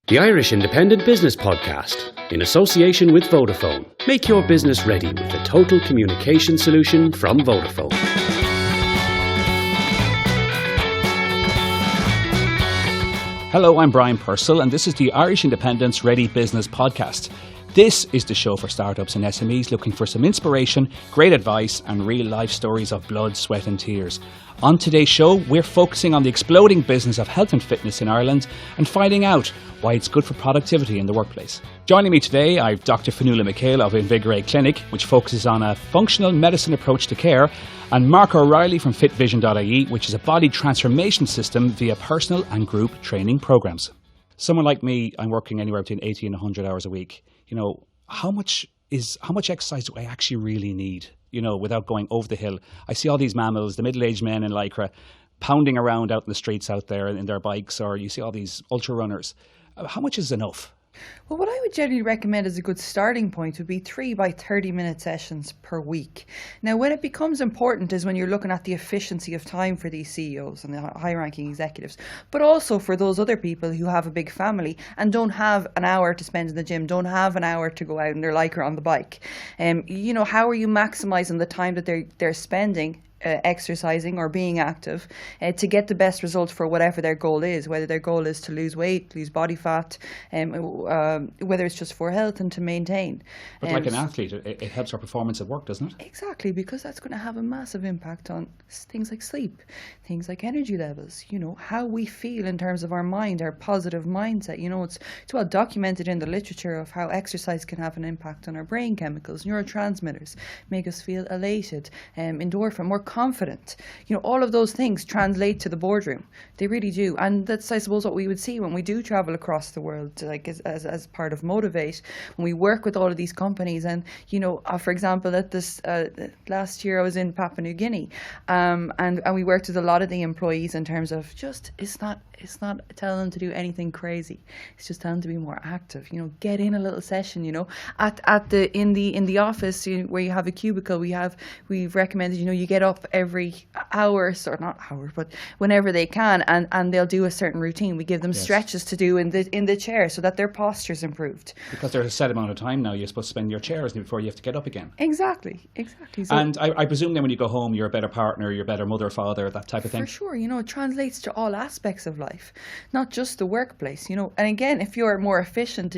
The Irish Independent Business Podcast, in association with Vodafone. Make your business ready with the total communication solution from Vodafone. Hello, I'm Brian Purcell, and this is the Irish Independence Ready Business Podcast. This is the show for startups and SMEs looking for some inspiration, great advice, and real life stories of blood, sweat, and tears. On today's show, we're focusing on the exploding business of health and fitness in Ireland and finding out why it's good for productivity in the workplace. Joining me today, I've Dr. Fionnuala McHale of Invigorate Clinic, which focuses on a functional medicine approach to care, and Mark O'Reilly from fitvision.ie, which is a body transformation system via personal and group training programs. Someone like me, I'm working anywhere between 80 and 100 hours a week. You know, how much exercise do I actually really need? You know, without going over the hill. I see all these mammals, the middle-aged men in Lycra, pounding around out in the streets out there in their bikes, or you see all these ultra runners. How much is enough? Well, what I would generally recommend as a good starting point would be 3 by 30-minute sessions per week. Now, when it becomes important is when you're looking at the efficiency of time for these CEOs and the high-ranking executives, but also for those other people who have a big family and don't have an hour to spend in the gym, don't have an hour to go out in their Lycra on the bike. You know, how are you maximising the time that they're spending exercising or being active to get the best results for whatever their goal is, whether their goal is to lose weight, lose body fat, whether it's just for health and to maintain. But like an athlete, it helps our performance at work, doesn't it? Exactly, because that's going to have a massive impact on things like sleep, things like energy levels, you know, how we feel in terms of our mind, our positive mindset. You know, it's well documented in the literature of how exercise can have an impact on our brain chemicals, neurotransmitters, make us feel elated, endorphin, more confident. You know, all of those things translate to the boardroom. They really do. And that's, I suppose, what we would see when we do travel across the world, like as part of Motivate, when we work with all of these companies. And, you know, for example, at this last year I was in Papua New Guinea, and we worked with a lot of the employees in terms of just, it's not telling them to do anything crazy. It's just telling them to be more active. You know, get in a little session. You know, in the office where you have a cubicle, we've recommended, you know, you get up every hour, or not hour, but whenever they can, and they'll do a certain routine. We give them stretches to do in the chair so that their posture's improved. Because there's a set amount of time now you're supposed to spend in your chairs before you have to get up again. Exactly. So, and I presume then when you go home, you're a better partner, you're a better mother, father, that type of thing. For sure, you know, it translates to all aspects of life, not just the workplace, you know. And again, if you're more efficient,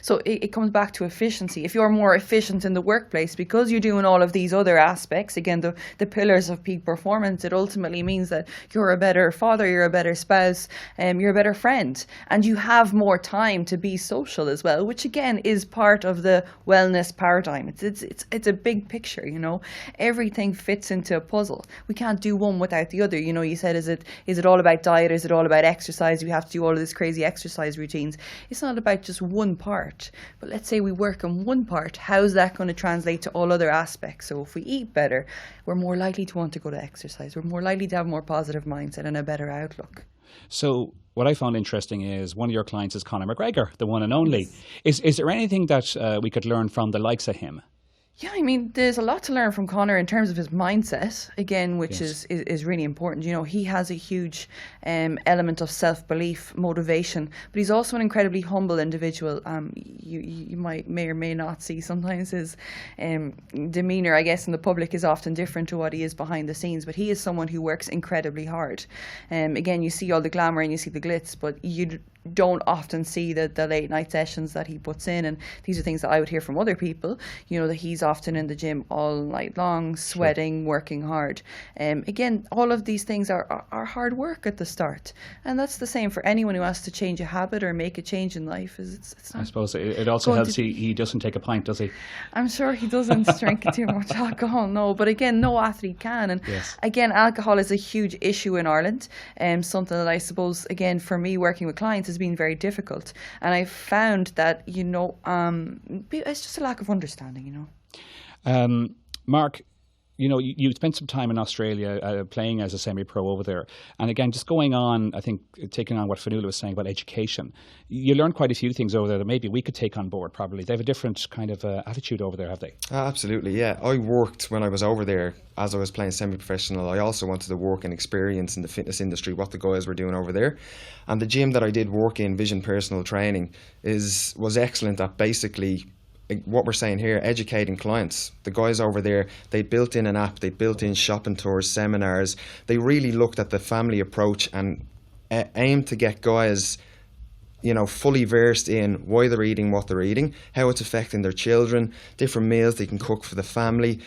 so it comes back to efficiency. If you're more efficient in the workplace because you're doing all of these other aspects, again, the pillars of peak performance, it ultimately means that you're a better father, you're a better spouse, you're a better friend, and you have more time to be social as well, which again is part of the wellness paradigm. It's a big picture, you know. Everything fits into a puzzle. We can't do one without the other. You know, you said, is it all about diet? Is it all about exercise? We have to do all of this crazy exercise routines. It's not about just one part. But let's say we work on one part. How's that going to translate to all other aspects? So if we eat better, we're more likely to want to go to exercise. We're more likely to have a more positive mindset and a better outlook. So what I found interesting is one of your clients is Conor McGregor, the one and only. Yes. Is there anything that we could learn from the likes of him? Yeah, I mean, there's a lot to learn from Conor in terms of his mindset, again, which is really important. You know, he has a huge element of self-belief, motivation, but he's also an incredibly humble individual. You may or may not see sometimes his demeanour, I guess, in the public is often different to what he is behind the scenes, but he is someone who works incredibly hard. Again, you see all the glamour and you see the glitz, but you don't often see the late night sessions that he puts in, and these are things that I would hear from other people, you know, that he's often in the gym all night long, sweating, working hard. Again, all of these things are hard work at the start, and that's the same for anyone who has to change a habit or make a change in life. It's not, I suppose it also helps he doesn't take a pint, does he? I'm sure he doesn't drink too much alcohol, no, but again, no athlete can, and again, alcohol is a huge issue in Ireland, something that I suppose, again, for me working with clients has been very difficult, and I found that, you know, it's just a lack of understanding, you know. Mark, you spent some time in Australia playing as a semi-pro over there. And again, just going on, I think, taking on what Fionnuala was saying about education, you learned quite a few things over there that maybe we could take on board probably. They have a different kind of attitude over there, have they? Absolutely, yeah. I worked when I was over there, as I was playing semi-professional. I also wanted to work and experience in the fitness industry, what the guys were doing over there. And the gym that I did work in, Vision Personal Training, was excellent at basically what we're saying here, educating clients. The guys over there, they built in an app, they built in shopping tours, seminars. They really looked at the family approach and aimed to get guys, fully versed in why they're eating what they're eating, how it's affecting their children, different meals they can cook for the family,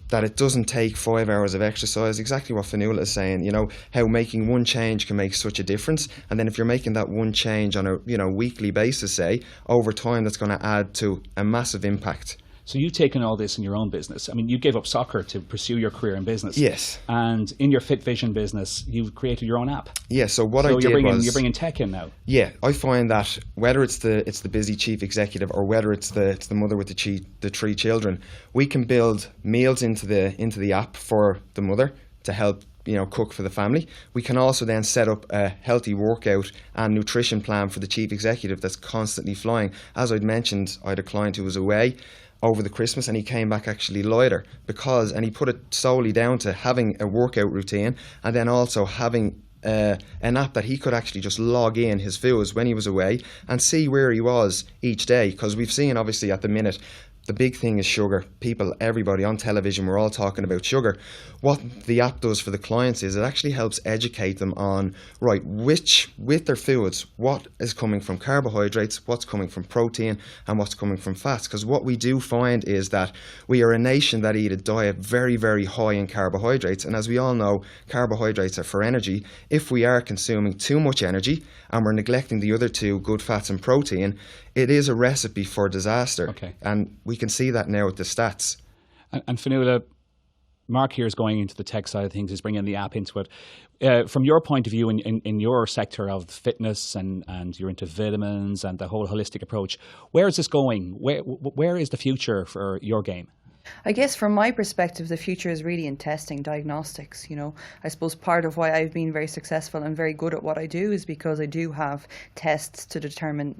that it doesn't take 5 hours of exercise. Exactly what Fionnuala is saying, how making one change can make such a difference. And then if you're making that one change on a weekly basis, say, over time, that's going to add to a massive impact. So you've taken all this in your own business. I mean, you gave up soccer to pursue your career in business. Yes. And in your Fit Vision business, you've created your own app. Yeah. So what I did you're bringing tech in now. Yeah, I find that whether it's the busy chief executive or whether it's the mother with the 3 children, we can build meals into the app for the mother to help cook for the family. We can also then set up a healthy workout and nutrition plan for the chief executive that's constantly flying. As I'd mentioned, I had a client who was away over the Christmas and he came back actually lighter and he put it solely down to having a workout routine and then also having an app that he could actually just log in his foods when he was away and see where he was each day, because we've seen obviously at the minute the big thing is sugar. Everybody on television, we're all talking about sugar. What the app does for the clients is it actually helps educate them on, with their foods, what is coming from carbohydrates, what's coming from protein, and what's coming from fats. Because what we do find is that we are a nation that eat a diet very, very high in carbohydrates. And as we all know, carbohydrates are for energy. If we are consuming too much energy and we're neglecting the other 2, good fats and protein, it is a recipe for disaster. Okay. And we can see that now with the stats. And Fionnuala, Mark here is going into the tech side of things, is bringing the app into it. From your point of view, in your sector of fitness and you're into vitamins and the whole holistic approach, where is this going? Where is the future for your game? I guess from my perspective, the future is really in testing, diagnostics. I suppose part of why I've been very successful and very good at what I do is because I do have tests to determine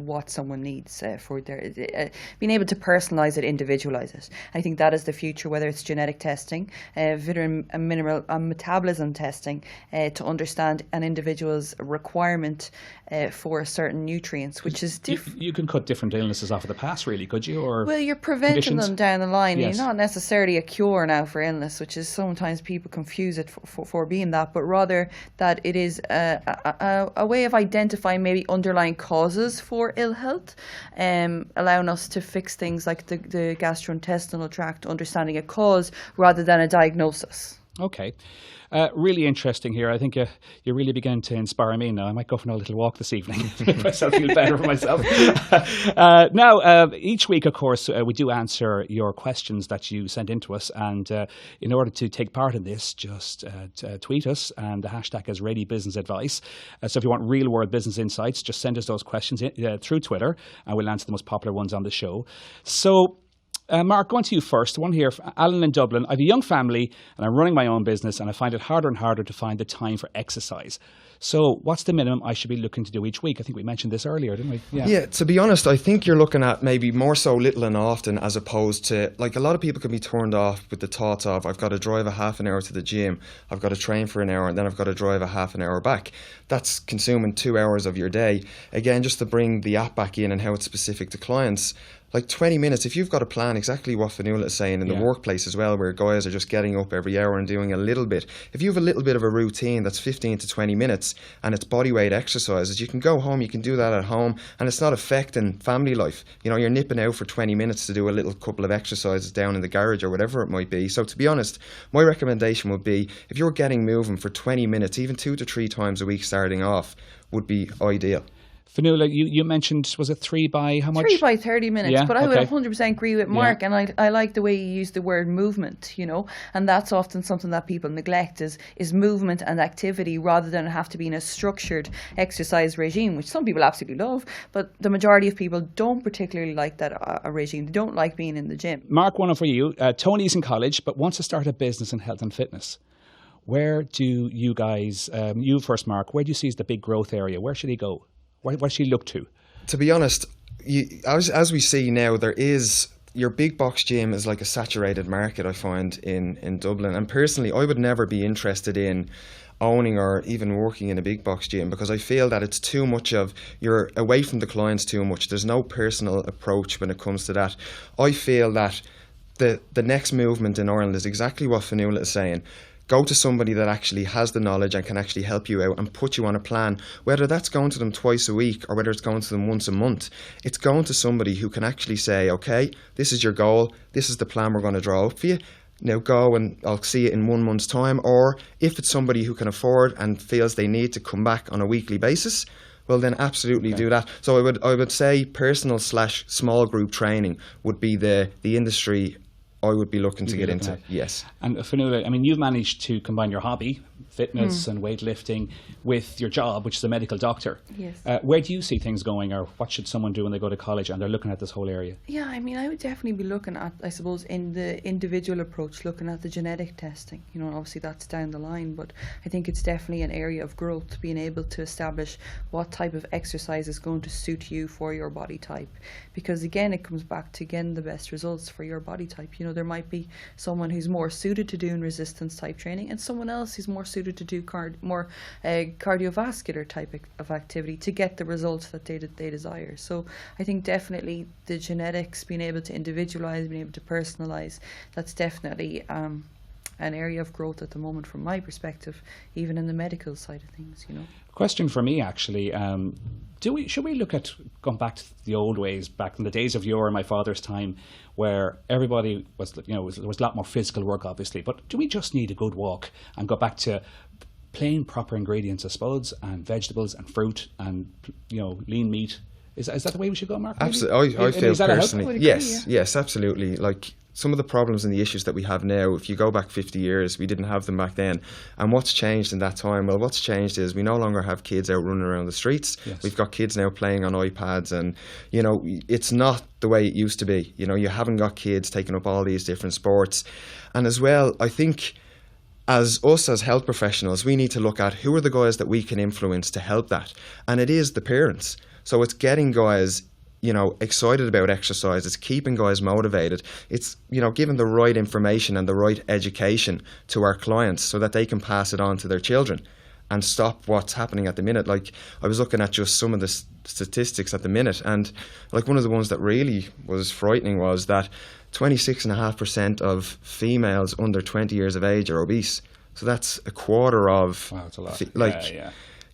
what someone needs for their being able to personalise it, individualise it. I think that is the future, whether it's genetic testing, vitamin and mineral and metabolism testing to understand an individual's requirement for certain nutrients, which is different. You can cut different illnesses off of the pass, really, could you? Or well, you're preventing conditions? them down the line. Yes. You're not necessarily a cure now for illness, which is sometimes people confuse it for being that, but rather that it is a way of identifying maybe underlying causes for ill health, allowing us to fix things like the gastrointestinal tract, understanding a cause rather than a diagnosis. Okay. Really interesting here. I think you really begin to inspire me now. I might go for a little walk this evening to make myself feel better for myself. Now, each week, of course, we do answer your questions that you send in to us. And in order to take part in this, just tweet us. And the hashtag is Ready Business Advice. So if you want real world business insights, just send us those questions through Twitter. And we'll answer the most popular ones on the show. So Mark, going to you first. One here, Alan in Dublin. I have a young family and I'm running my own business and I find it harder and harder to find the time for exercise. So what's the minimum I should be looking to do each week? I think we mentioned this earlier, didn't we? Yeah, to be honest, I think you're looking at maybe more so little and often, as opposed to, like, a lot of people can be turned off with the thought of, I've got to drive a half an hour to the gym, I've got to train for an hour, and then I've got to drive a half an hour back. That's consuming 2 hours of your day. Again, just to bring the app back in and how it's specific to clients, like 20 minutes, if you've got a plan, exactly what Fionnuala is saying in the workplace as well, where guys are just getting up every hour and doing a little bit. If you have a little bit of a routine that's 15 to 20 minutes and it's bodyweight exercises, you can go home, you can do that at home, and it's not affecting family life. You know, you're nipping out for 20 minutes to do a little couple of exercises down in the garage or whatever it might be. So to be honest, my recommendation would be, if you're getting moving for 20 minutes, even 2 to 3 times a week starting off, would be ideal. Fionnuala, you mentioned, was it 3 by how much? 3 by 30 minutes, Yeah, but I would okay. 100% agree with Mark, and I like the way you use the word movement, and that's often something that people neglect is movement and activity rather than have to be in a structured exercise regime, which some people absolutely love, but the majority of people don't particularly like that a regime. They don't like being in the gym. Mark, one for you. Tony's in college, but wants to start a business in health and fitness. Where do you guys, you first, Mark, where do you see is the big growth area? Where should he go? What should he look to? To be honest, as we see now, there is your big box gym is like a saturated market, I find, in Dublin. And personally, I would never be interested in owning or even working in a big box gym because I feel that it's too much of, you're away from the clients too much. There's no personal approach when it comes to that. I feel that the next movement in Ireland is exactly what Fionnuala is saying. Go to somebody that actually has the knowledge and can actually help you out and put you on a plan. Whether that's going to them twice a week or whether it's going to them once a month, it's going to somebody who can actually say, okay, this is your goal, this is the plan we're going to draw up for you. Now go and I'll see it in 1 month's time. Or if it's somebody who can afford and feels they need to come back on a weekly basis, well then absolutely do that. So I would say personal / small group training would be the industry I would be looking to get into. Yes. And Fionnuala, I mean, you've managed to combine your hobby, fitness and weightlifting, with your job, which is a medical doctor. Yes. Where do you see things going, or what should someone do when they go to college and they're looking at this whole area? Yeah, I mean, I would definitely be looking at, I suppose, in the individual approach, looking at the genetic testing. Obviously that's down the line, but I think it's definitely an area of growth, being able to establish what type of exercise is going to suit you for your body type. Because again, it comes back to getting the best results for your body type. There might be someone who's more suited to doing resistance type training and someone else who's more suited to do more cardiovascular type of activity to get the results that they desire. So I think definitely the genetics, being able to individualize, being able to personalize, that's definitely an area of growth at the moment from my perspective, even in the medical side of things. Question for me, actually. Should we look at going back to the old ways, back in the days of yore in my father's time, where everybody was, there was a lot more physical work, obviously, but do we just need a good walk and go back to plain proper ingredients of spuds and vegetables and fruit and lean meat? Is that the way we should go, Mark? Absolutely. I feel personally, yes, yes, absolutely. Like some of the problems and the issues that we have now, if you go back 50 years, we didn't have them back then. And what's changed in that time? Well, what's changed is we no longer have kids out running around the streets. Yes. We've got kids now playing on iPads, and it's not the way it used to be. You haven't got kids taking up all these different sports. And as well, I think as health professionals, we need to look at who are the guys that we can influence to help that. And it is the parents. So it's getting guys excited about exercise. It's keeping guys motivated. It's, giving the right information and the right education to our clients so that they can pass it on to their children and stop what's happening at the minute. Like, I was looking at just some of the statistics at the minute, and like one of the ones that really was frightening was that 26.5% of females under 20 years of age are obese. So that's a quarter of... Wow, it's a lot.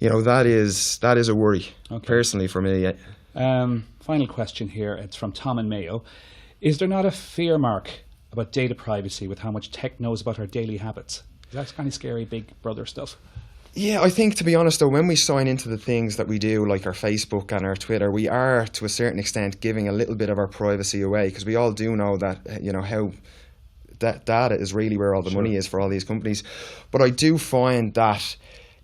That is a worry, personally, for me. Final question here. It's from Tom and Mayo. Is there not a fear, Mark, about data privacy with how much tech knows about our daily habits? Is that kind of scary, big brother stuff? Yeah, I think, to be honest, though, when we sign into the things that we do, like our Facebook and our Twitter, we are, to a certain extent, giving a little bit of our privacy away, because we all do know that, how that data is really where all the money is for all these companies. But I do find that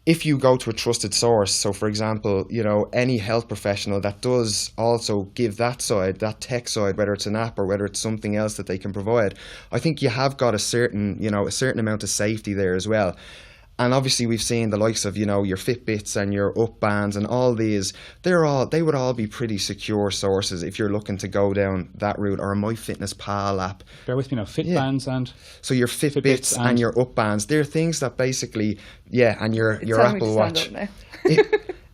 if you go to a trusted source, so for example, any health professional that does also give that side, that tech side, whether it's an app or whether it's something else that they can provide, I think you have got a certain amount of safety there as well. And obviously we've seen the likes of, your Fitbits and your Up bands and all these, they would all be pretty secure sources if you're looking to go down that route, or a MyFitnessPal app. Bear with me now, Fitbands and... So your Fitbits and your Up bands, they're things that basically, and your Apple Watch.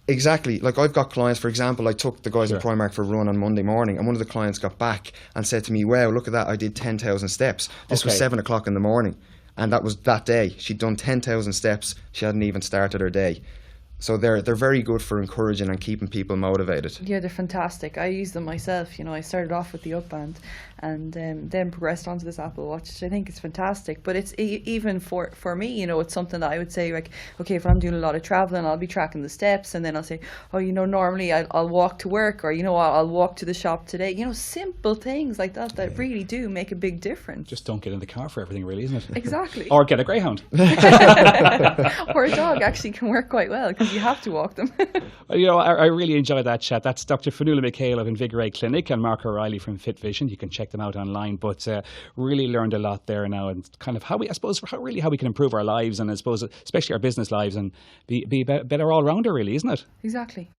Exactly. Like, I've got clients, for example, I took the guys in Primark for a run on Monday morning, and one of the clients got back and said to me, wow, look at that, I did 10,000 steps. This was 7 o'clock in the morning. And that was that day. She'd done 10,000 steps. She hadn't even started her day. So they're very good for encouraging and keeping people motivated. Yeah, they're fantastic. I use them myself. You know, I started off with the Upband and then progressed onto this Apple Watch, which I think is fantastic. But it's even for me, you know, it's something that I would say, like, okay, if I'm doing a lot of traveling, I'll be tracking the steps, and then I'll say, oh, you know, normally I'll walk to work, or, you know, I'll walk to the shop today. You know, simple things like that really do make a big difference. Just don't get in the car for everything, really, isn't it? Exactly. Or get a greyhound. Or a dog actually can work quite well, because you have to walk them. You know, I really enjoyed that chat. That's Dr. Fionnuala McHale of Invigorate Clinic and Mark O'Reilly from Fit Vision. You can check them out online. But really learned a lot there now, and kind of how we can improve our lives, and I suppose especially our business lives, and be a better all-rounder, really, isn't it? Exactly.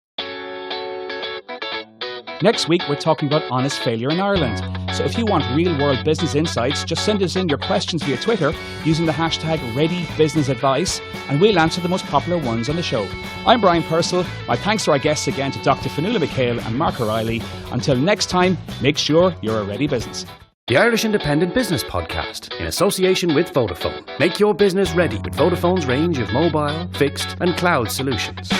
Next week, we're talking about honest failure in Ireland. So if you want real-world business insights, just send us in your questions via Twitter using the hashtag ReadyBusinessAdvice, and we'll answer the most popular ones on the show. I'm Brian Purcell. My thanks to our guests again, to Dr. Fionnuala McHale and Mark O'Reilly. Until next time, make sure you're a ready business. The Irish Independent Business Podcast, in association with Vodafone. Make your business ready with Vodafone's range of mobile, fixed and cloud solutions.